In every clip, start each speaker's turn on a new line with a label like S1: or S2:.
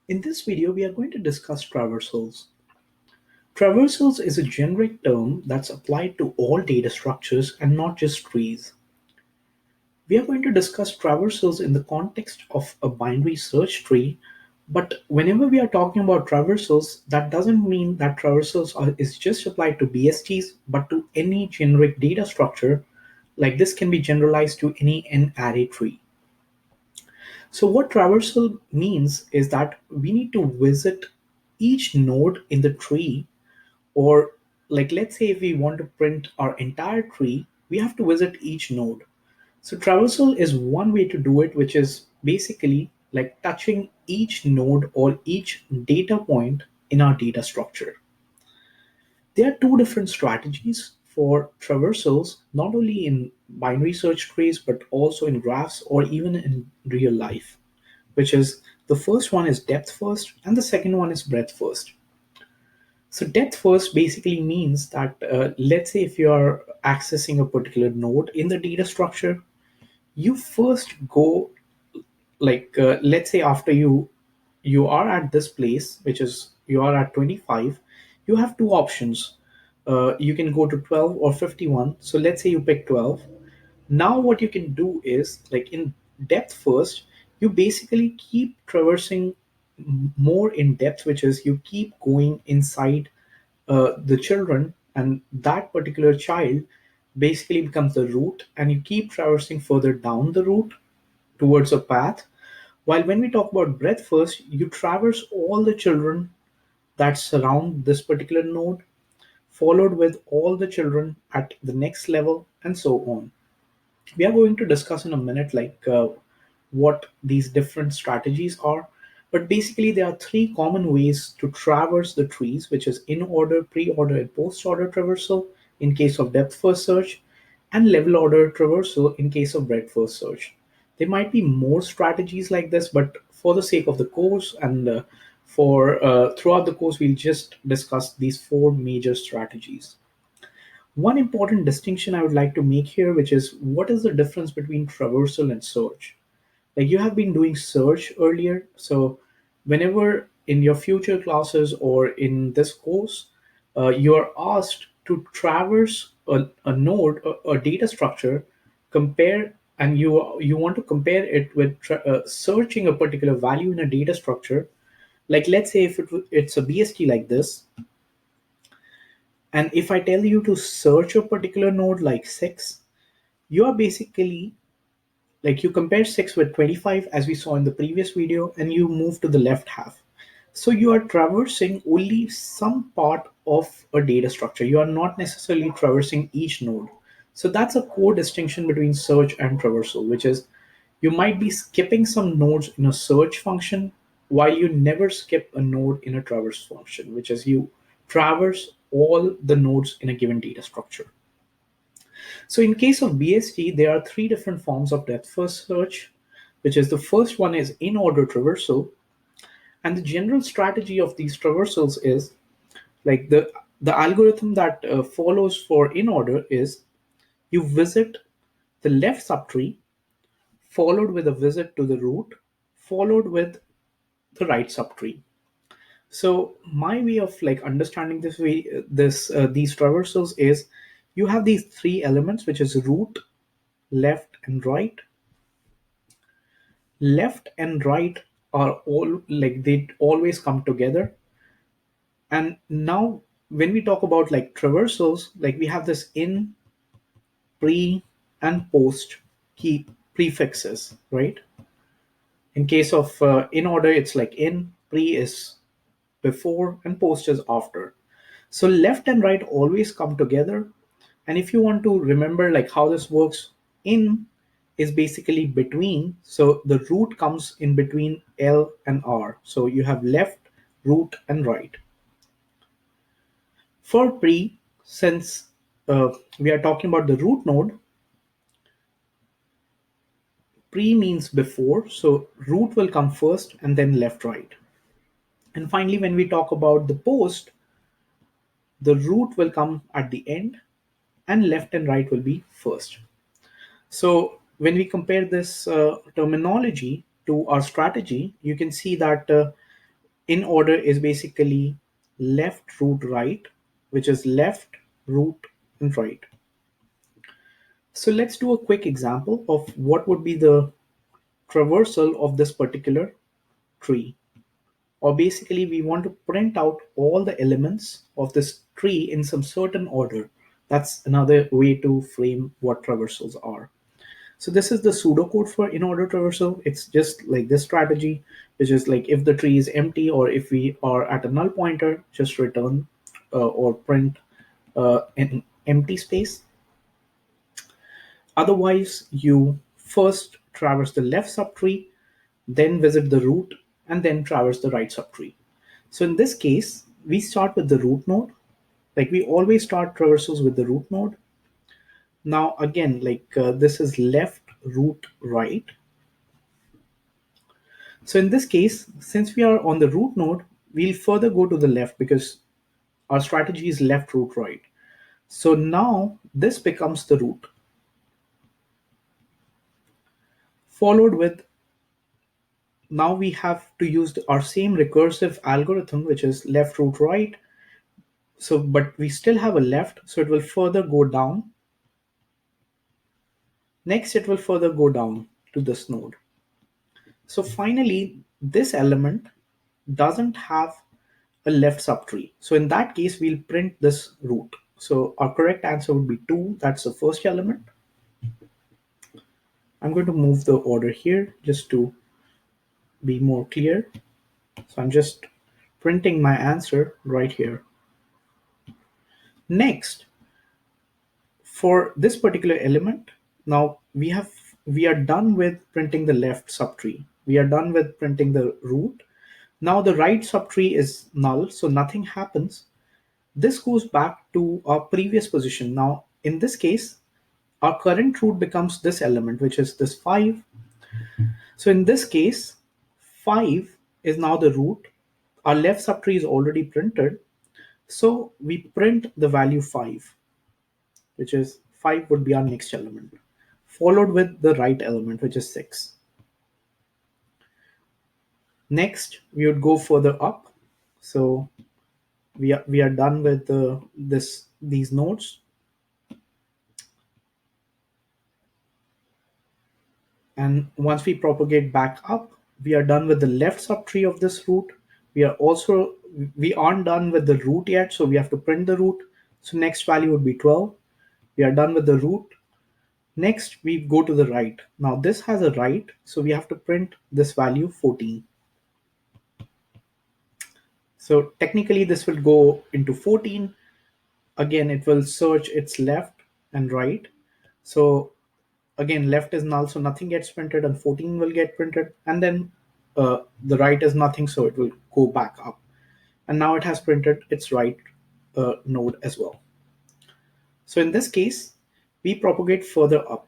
S1: In this video, we are going to discuss traversals. Traversals is a generic term that's applied to all data structures and not just trees. We are going to discuss traversals in the context of a binary search tree, but whenever we are talking about traversals, that doesn't mean that is just applied to BSTs, but to any generic data structure. Like this can be generalized to any n-array tree. So what traversal means is that we need to visit each node in the tree, or like let's say if we want to print our entire tree, we have to visit each node. So traversal is one way to do it, which is basically like touching each node or each data point in our data structure. There are two different strategies for traversals, not only in binary search trees, but also in graphs or even in real life, which is the first one is depth first and the second one is breadth first. So depth first basically means that let's say if you are accessing a particular node in the data structure, you first go let's say after you are at this place, which is you are at 25, you have two options. You can go to 12 or 51. So let's say you pick 12. Now what you can do is like in depth first, you basically keep traversing more in depth, which is you keep going inside the children, and that particular child basically becomes the root, and you keep traversing further down the route towards a path. While when we talk about breadth first, you traverse all the children that surround this particular node, followed with all the children at the next level, and so on. We are going to discuss in a minute what these different strategies are, but basically there are three common ways to traverse the trees, which is in order, pre-order, and post-order traversal in case of depth first search, and level order traversal in case of breadth first search. There might be more strategies like this, but for the sake of the course and for throughout the course, we'll just discuss these four major strategies. One important distinction I would like to make here, which is what is the difference between traversal and search? Like you have been doing search earlier, so whenever in your future classes or in this course, you are asked to traverse a node, a data structure, compare, and you want to compare it with searching a particular value in a data structure. Like let's say if it's a BST like this, and if I tell you to search a particular node like 6, you are basically like you compare 6 with 25 as we saw in the previous video, and you move to the left half. So you are traversing only some part of a data structure. You are not necessarily traversing each node. So that's a core distinction between search and traversal, which is you might be skipping some nodes in a search function while you never skip a node in a traverse function, which is you traverse all the nodes in a given data structure. So in case of BST, there are three different forms of depth first search, which is the first one is in order traversal. And the general strategy of these traversals is like the algorithm that follows for in order is you visit the left subtree, followed with a visit to the root, followed with the right subtree. So my way of like understanding these traversals is you have these three elements, which is root, left, and right. Left and right are all like they always come together. And now when we talk about like traversals, like we have this in, pre, and post key prefixes, right? In case of in order, it's like in, pre is before, and post is after. So left and right always come together. And if you want to remember like how this works, in is basically between. So the root comes in between L and R. So you have left, root, and right. For pre, since we are talking about the root node, pre means before. So root will come first and then left, right. And finally, when we talk about the post, the root will come at the end and left and right will be first. So when we compare this terminology to our strategy, you can see that In order is basically left, root, right, which is left, root, and right. So let's do a quick example of what would be the traversal of this particular tree. Or basically, we want to print out all the elements of this tree in some certain order. That's another way to frame what traversals are. So this is the pseudocode for in-order traversal. It's just like this strategy, which is like if the tree is empty or if we are at a null pointer, just return or print an empty space. Otherwise, you first traverse the left subtree, then visit the root, and then traverse the right subtree. So in this case, we start with the root node. Like we always start traversals with the root node. Now again, this is left, root, right. So in this case, since we are on the root node, we'll further go to the left because our strategy is left, root, right. So now this becomes the root, followed with, now we have to use our same recursive algorithm, which is left, root, right. So, but we still have a left, so it will further go down. Next, it will further go down to this node. So finally, this element doesn't have a left subtree. So in that case, we'll print this root. So our correct answer would be 2. That's the first element. I'm going to move the order here just to be more clear. So I'm just printing my answer right here. Next, for this particular element, now we are done with printing the left subtree. We are done with printing the root. Now the right subtree is null, so nothing happens. This goes back to our previous position. Now, in this case, our current root becomes this element, which is this 5. So in this case, 5 is now the root. Our left subtree is already printed. So we print the value 5, which is 5 would be our next element, followed with the right element, which is 6. Next, we would go further up. So we are done with these nodes. And once we propagate back up, we are done with the left subtree of this root. We aren't done with the root yet, so we have to print the root. So next value would be 12. We are done with the root. Next, we go to the right. Now this has a right, so we have to print this value 14. So technically this will go into 14. Again, it will search its left and right. So again, left is null, so nothing gets printed, and 14 will get printed. And then the right is nothing, so it will go back up. And now it has printed its right node as well. So in this case, we propagate further up.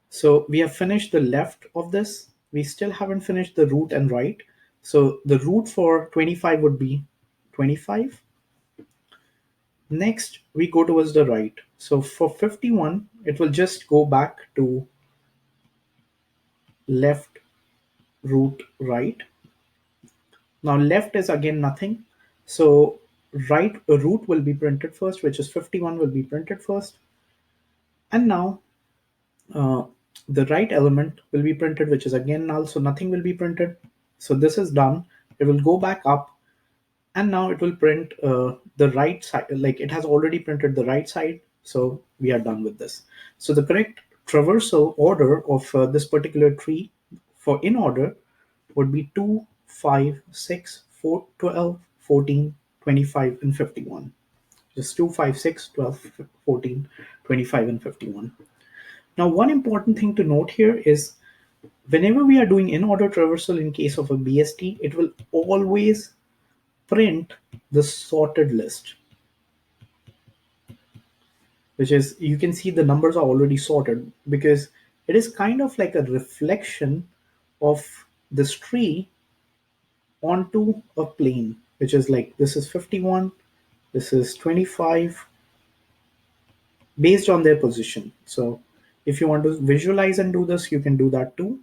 S1: So we have finished the left of this. We still haven't finished the root and right. So the root for 25 would be 25. Next, we go towards the right. So for 51, it will just go back to left, root, right. Now left is again nothing. So right root will be printed first, which is 51 will be printed first. And now uh, the right element will be printed, which is again null, so nothing will be printed. So this is done. It will go back up, and now it will print the right side. Like it has already printed the right side, so we are done with this. So the correct traversal order of this particular tree for in order would be 2, 5, 6, 4, 12, 14, 25, and 51. Just 2, 5, 6, 12, 14, 25, and 51. Now, one important thing to note here is whenever we are doing in order traversal in case of a BST, it will always print the sorted list, which is, you can see the numbers are already sorted because it is kind of like a reflection of this tree onto a plane, which is like this is 51, this is 25, based on their position. So if you want to visualize and do this, you can do that too,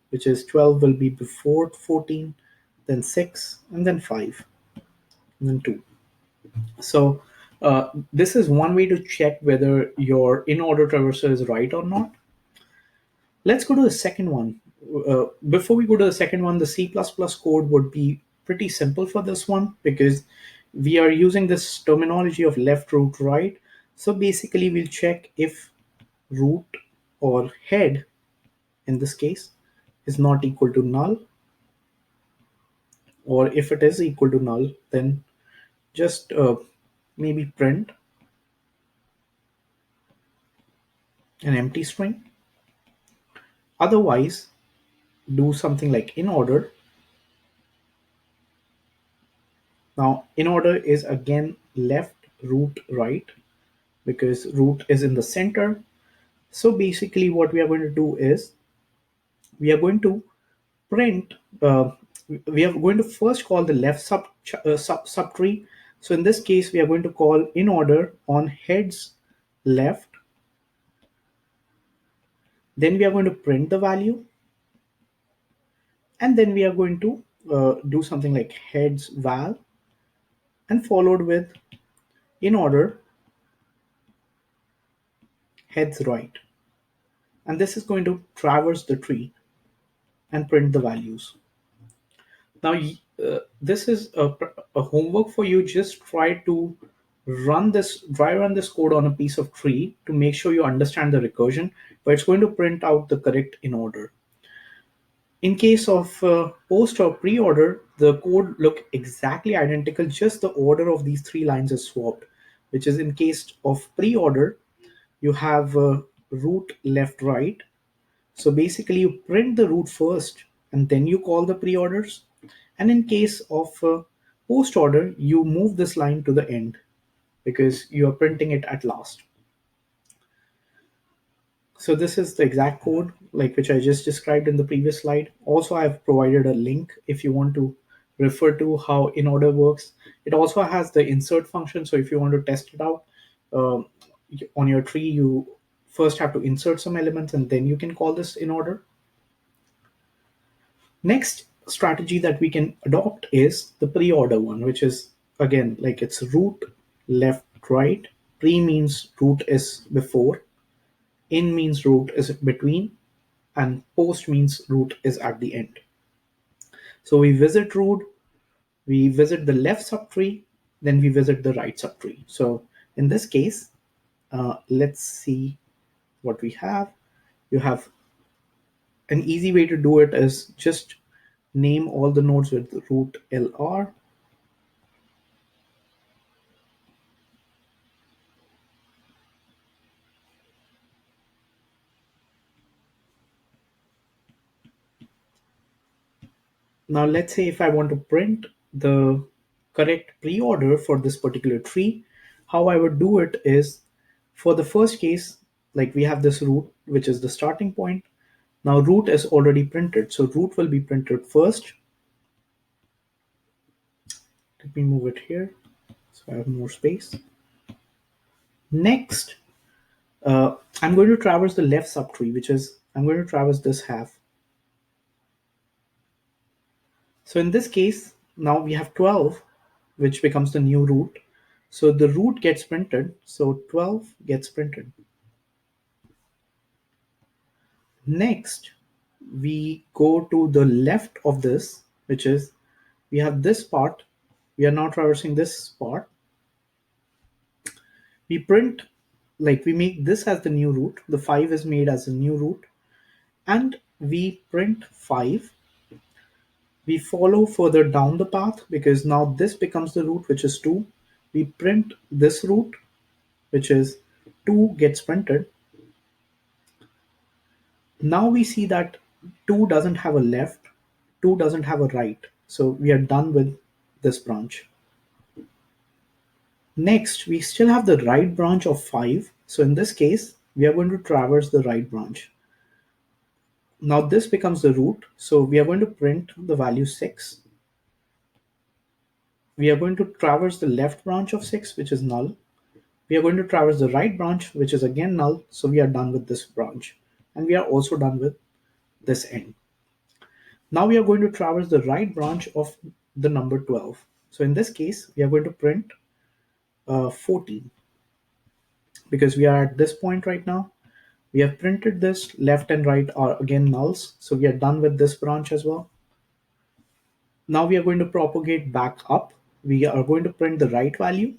S1: which is 12 will be before 14, then 6, and then 5, and then 2. So this is one way to check whether your in-order traversal is right or not. Let's go to the second one. Before we go to the second one, the C++ code would be pretty simple for this one because we are using this terminology of left, root, right. So basically we'll check if root or head in this case is not equal to null, or if it is equal to null, then just maybe print an empty string. Otherwise, do something like in order. Now, in order is again left, root, right, because root is in the center. So basically, what we are going to do is we are going to print. We are going to first call the left subtree. So in this case, we are going to call in order on heads left. Then we are going to print the value, and then we are going to do something like heads val, and followed with in order heads right. And this is going to traverse the tree and print the values. Now, this is a homework for you. Just try run this code on a piece of tree to make sure you understand the recursion, but it's going to print out the correct in order. In case of post or pre-order, the code look exactly identical, just the order of these three lines is swapped, which is in case of pre-order, you have root left right. So basically you print the root first and then you call the pre-orders. And in case of post order, you move this line to the end because you are printing it at last. So this is the exact code like which I just described in the previous slide. Also, I've provided a link if you want to refer to how in order works. It also has the insert function. So if you want to test it out um, on your tree, you first have to insert some elements and then you can call this in order. Next strategy that we can adopt is the pre-order one, which is again like it's root left right. Pre means root is before, in means root is between, and post means root is at the end. So we visit root, we visit the left subtree, then we visit the right subtree. So in this case, let's see what we have. You have an easy way to do it is just name all the nodes with root LR. Now let's say if I want to print the correct pre-order for this particular tree, how I would do it is for the first case, like we have this root, which is the starting point. Now root is already printed, so root will be printed first. Let me move it here so I have more space. Next, I'm going to traverse the left subtree, which is I'm going to traverse this half. So in this case, now we have 12, which becomes the new root. So the root gets printed, so 12 gets printed. Next, we go to the left of this, which is we have this part. We are now traversing this part. We print, like we make this as the new root. The 5 is made as a new root. And we print 5. We follow further down the path because now this becomes the root, which is 2. We print this root, which is 2 gets printed. Now we see that 2 doesn't have a left, 2 doesn't have a right. So we are done with this branch. Next, we still have the right branch of 5. So in this case, we are going to traverse the right branch. Now this becomes the root. So we are going to print the value 6. We are going to traverse the left branch of 6, which is null. We are going to traverse the right branch, which is again null. So we are done with this branch. And we are also done with this end. Now we are going to traverse the right branch of the number 12. So in this case, we are going to print 14 because we are at this point right now. We have printed this. Left and right are again nulls. So we are done with this branch as well. Now we are going to propagate back up. We are going to print the right value.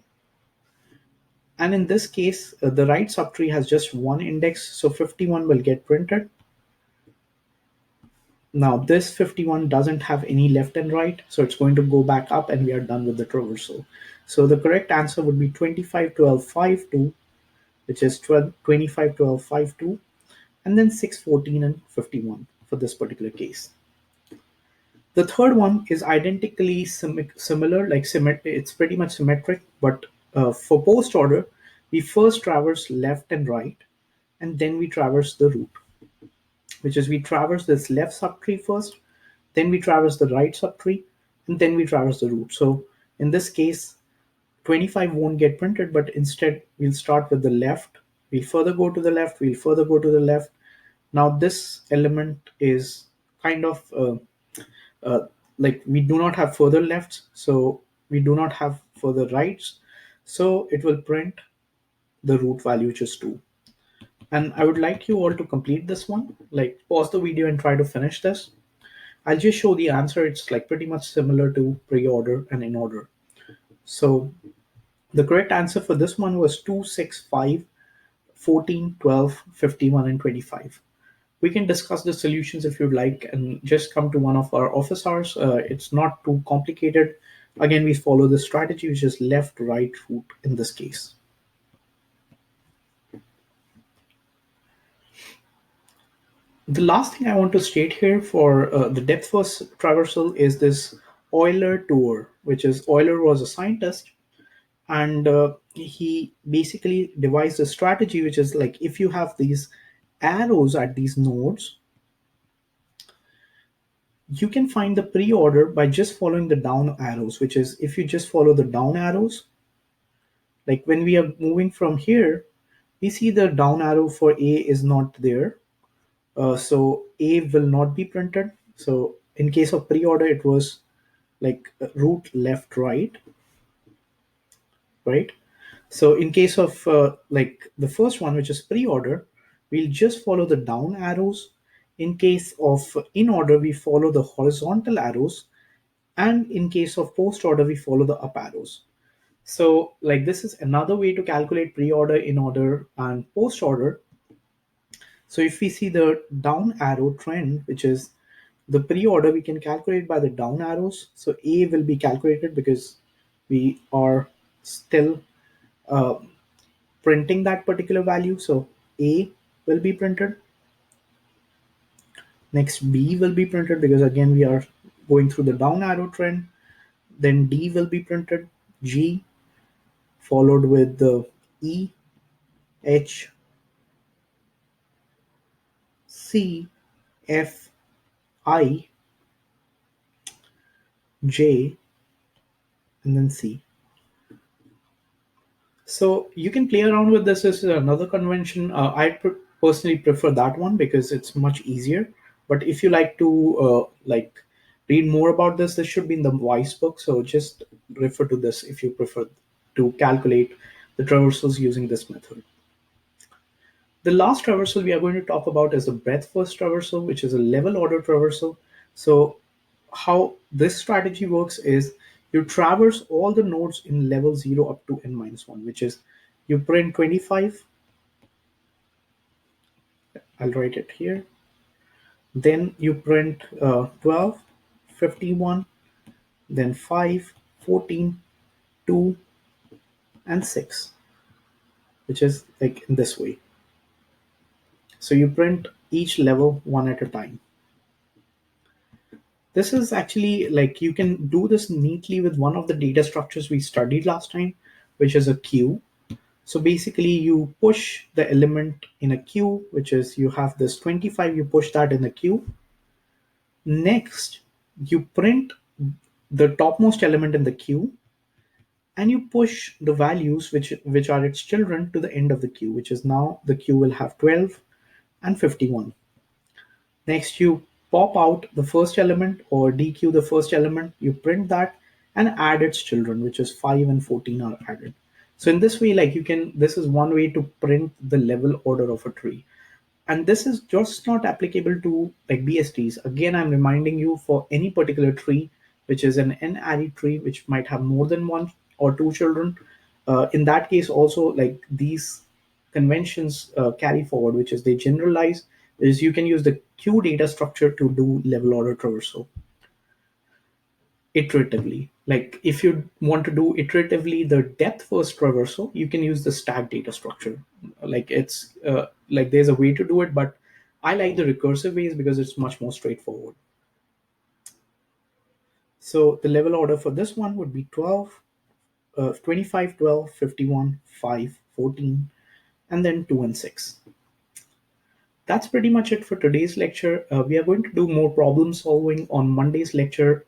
S1: And in this case, the right subtree has just one index. So 51 will get printed. Now this 51 doesn't have any left and right, so it's going to go back up and we are done with the traversal. So the correct answer would be 25, 12, 5, 2, which is 12, 25, 12, 5, 2, and then 6, 14, and 51 for this particular case. The third one is identically similar, like it's pretty much symmetric, but for post order, we first traverse left and right, and then we traverse the root, which is we traverse this left subtree first, then we traverse the right subtree, and then we traverse the root. So in this case, 25 won't get printed, but instead we'll start with the left. We'll further go to the left, we'll further go to the left. Now this element is kind of uh, like we do not have further lefts, so we do not have further rights. So it will print the root value, which is 2. And I would like you all to complete this one, like pause the video and try to finish this. I'll just show the answer. It's like pretty much similar to pre-order and in order. So the correct answer for this one was 2, 6, 5, 14, 12, 51, and 25. We can discuss the solutions if you'd like and just come to one of our office hours. It's not too complicated. Again, we follow the strategy, which is left, right, root in this case. The last thing I want to state here for the depth first traversal is this Euler tour, which is Euler was a scientist and he basically devised a strategy which is like if you have these arrows at these nodes, you can find the pre-order by just following the down arrows, which is if you just follow the down arrows, like when we are moving from here, we see the down arrow for A is not there. So A will not be printed. So in case of pre-order, it was like root left, right, right? So in case of like the first one, which is pre-order, we'll just follow the down arrows. In case of in order, we follow the horizontal arrows. And in case of post order, we follow the up arrows. So like this is another way to calculate pre-order, in order, and post order. So if we see the down arrow trend, which is the pre-order, we can calculate by the down arrows. So A will be calculated because we are still uh, printing that particular value. So A will be printed. Next B will be printed because again we are going through the down arrow trend. Then D will be printed. G followed with the E, H, C, F, I, J, and then C. So you can play around with this. This is another convention. Personally prefer that one because it's much easier. But if you like to like read more about this, this should be in the Wise book. So just refer to this if you prefer to calculate the traversals using this method. The last traversal we are going to talk about is the breadth first traversal, which is a level order traversal. So how this strategy works is you traverse all the nodes in level 0 up to n minus 1, which is you print 25. I'll write it here. Then you print 12, 51, then 5, 14, 2, and 6, which is like in this way. So you print each level one at a time. This is actually like you can do this neatly with one of the data structures we studied last time, which is a queue. So basically you push the element in a queue, which is you have this 25, you push that in the queue. Next, you print the topmost element in the queue and you push the values which are its children to the end of the queue, which is now the queue will have 12 and 51. Next, you pop out the first element or dequeue the first element, you print that and add its children, which is 5 and 14 are added. So in this way, like you can, this is one way to print the level order of a tree. And this is just not applicable to like BSTs. Again, I'm reminding you, for any particular tree, which is an n-array tree, which might have more than one or two children, in that case also, like these conventions carry forward, which is they generalize, is you can use the queue data structure to do level order traversal iteratively. Like if you want to do iteratively the depth first traversal, you can use the stack data structure. Like it's like there's a way to do it, but I like the recursive ways because it's much more straightforward. So the level order for this one would be 12, 25, 12, 51, 5, 14, and then 2 and 6. That's pretty much it for today's lecture. We are going to do more problem solving on Monday's lecture.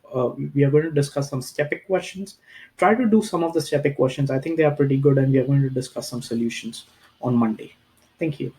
S1: We are going to discuss some stepic questions. Try to do some of the stepic questions. I think they are pretty good, and we are going to discuss some solutions on Monday. Thank you.